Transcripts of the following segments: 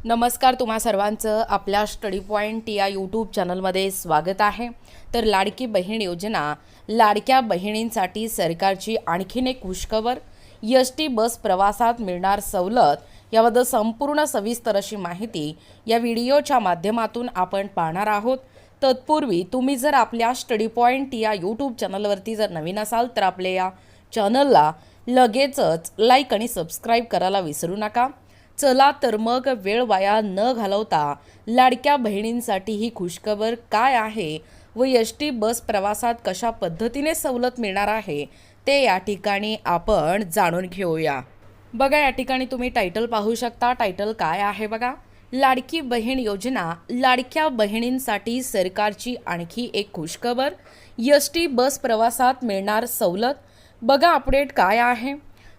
नमस्कार, तुम्हा सर्वांचं आपल्या स्टडी पॉईंट या यूट्यूब चॅनलमध्ये स्वागत आहे। तर लाडकी बहीण योजना, लाडक्या बहिणींसाठी सरकारची आणखीन एक खुशखबर। एस.टी बस प्रवासात मिळणार सवलत याबद्दल संपूर्ण सविस्तर अशी माहिती या व्हिडिओच्या माध्यमातून आपण पाहणार आहोत। तत्पूर्वी तुम्ही जर आपल्या स्टडी पॉईंट या यूट्यूब चॅनलवरती जर नवीन असाल तर आपल्या या चॅनलला लगेचच लाईक आणि सबस्क्राईब करायला विसरू नका। चला तर मग वेळ वाया न घालवता लाडक्या बहिणींसाठी ही खुशखबर काय आहे व एस.टी बस प्रवासात कशा पद्धतीने सवलत मिळणार आहे ते या ठिकाणी आपण जाणून घेऊया। बघा, या ठिकाणी तुम्ही टायटल पाहू शकता। टायटल काय आहे बघा, लाडकी बहीण योजना, लाडक्या बहिणींसाठी सरकारची आणखी एक खुशखबर, एस.टी बस प्रवासात मिळणार सवलत। बघा अपडेट काय आहे।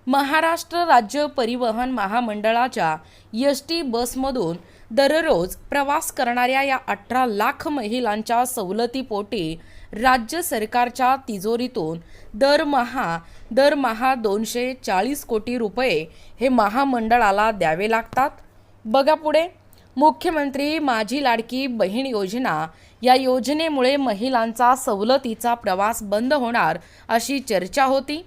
महाराष्ट्र राज्य परिवहन महामंडळाच्या एस.टी बसमधून दररोज प्रवास करणाऱ्या या 18 लाख महिलांच्या सवलतीपोटी राज्य सरकारच्या तिजोरीतून दरमहा 240 कोटी रुपये हे महामंडळाला द्यावे लागतात। बघा पुढे, मुख्यमंत्री माझी लाडकी बहीण योजना, या योजनेमुळे महिलांचा सवलतीचा प्रवास बंद होणार अशी चर्चा होती।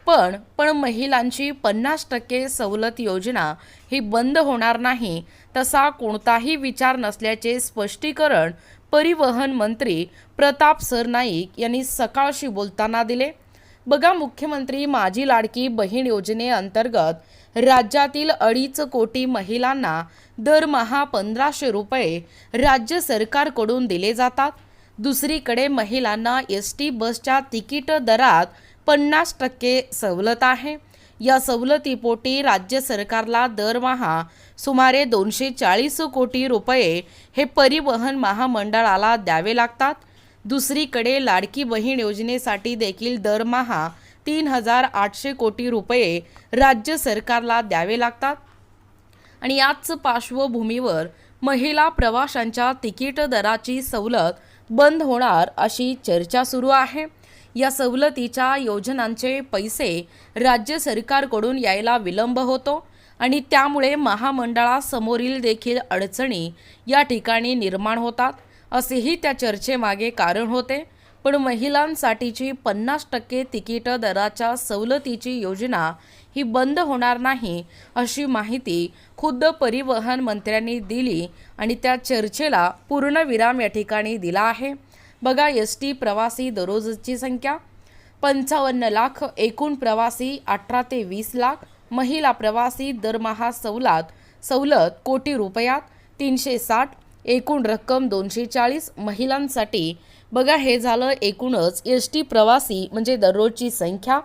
पण महिलांची 50% सवलत योजना ही बंद होणार नाही, तसा कोणताही विचार नसल्याचे स्पष्टीकरण परिवहन मंत्री प्रताप सरनाईक यांनी सकाळशी बोलताना दिले। बघा, मुख्यमंत्री माझी लाडकी बहीण योजनेअंतर्गत राज्यातील 2.5 कोटी महिलांना दरमहा 1500 रुपये राज्य सरकारकडून दिले जातात। दुसरीकडे महिलांना एस.टी बसच्या तिकीट दरात 50% सवलत आहे। या सवलतीपोटी राज्य सरकारला दरमहा सुमारे 240 कोटी रुपये हे परिवहन महामंडळाला द्यावे लागतात। दुसरीकडे लाडकी बहीण योजनेसाठी देखील दरमहा 3800 कोटी रुपये राज्य सरकारला द्यावे लागतात। आणि याच पार्श्वभूमीवर महिला प्रवाशांच्या तिकीट दराची सवलत बंद होणार अशी चर्चा सुरू आहे। या सवलतीच्या योजनांचे पैसे राज्य सरकारकडून यायला विलंब होतो आणि त्यामुळे महामंडळासमोरील देखील अडचणी या ठिकाणी निर्माण होतात, असेही त्या चर्चेमागे कारण होते। पण महिलांसाठीची 50% तिकीट दराच्या सवलतीची योजना ही बंद होणार नाही अशी माहिती खुद्द परिवहन मंत्र्यांनी दिली आणि त्या चर्चेला पूर्णविराम या ठिकाणी दिला आहे। बघा, एस.टी प्रवासी दररोजची संख्या 55 लाख, एकूण प्रवासी 18 ते 20 लाख, महिला प्रवासी दरमहा सवलत कोटी रुपयात 360, एकूण रक्कम 240 महिलांसाठी। बघा, हे झालं एकूणच एस.टी प्रवासी म्हणजे दररोजची संख्या।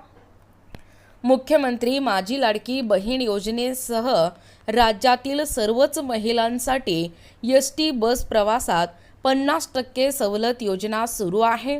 मुख्यमंत्री माझी लाडकी बहीण योजनेसह राज्यातील सर्वच महिलांसाठी एस.टी बस प्रवासात 50% सवलत योजना सुरू आहे।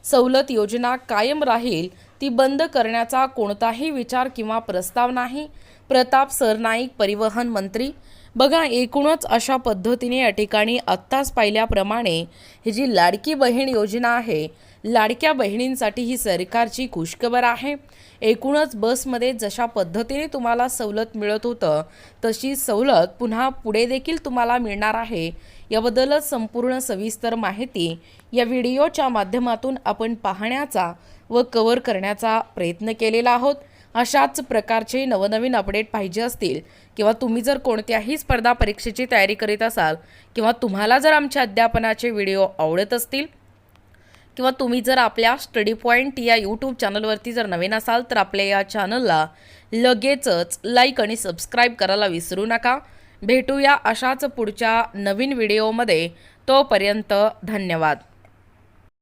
सवलत योजना कायम राहील, ती बंद करण्याचा कोणताही विचार किंवा प्रस्ताव नाही, प्रताप सरनाईक परिवहन मंत्री। बघा, एकूणच अशा पद्धतीने या ठिकाणी आत्ताच पाहिल्याप्रमाणे ही जी लाडकी बहीण योजना आहे, लाडक्या बहिणींसाठी ही सरकारची खुशखबर आहे। एकूणच बसमध्ये जशा पद्धतीने तुम्हाला सवलत मिळत होतं तशी सवलत पुन्हा पुढे देखील तुम्हाला मिळणार आहे। याबद्दलच संपूर्ण सविस्तर माहिती या व्हिडिओच्या माध्यमातून आपण पाहण्याचा व कव्हर करण्याचा प्रयत्न केलेला आहोत। अशाच प्रकारचे नवनवीन अपडेट पाहिजे असतील किंवा तुम्ही जर कोणत्याही स्पर्धा परीक्षेची तयारी करीत असाल किंवा तुम्हाला जर आमच्या अध्यापनाचे व्हिडिओ आवडत असतील किंवा तुम्ही जर आपल्या स्टडी पॉईंट या यूट्यूब चॅनलवरती जर नवीन असाल तर आपल्या या चॅनलला लगेचच लाईक आणि सबस्क्राईब करायला विसरू नका। भेटूया अशाच पुढच्या नवीन व्हिडिओमध्ये, तोपर्यंत धन्यवाद।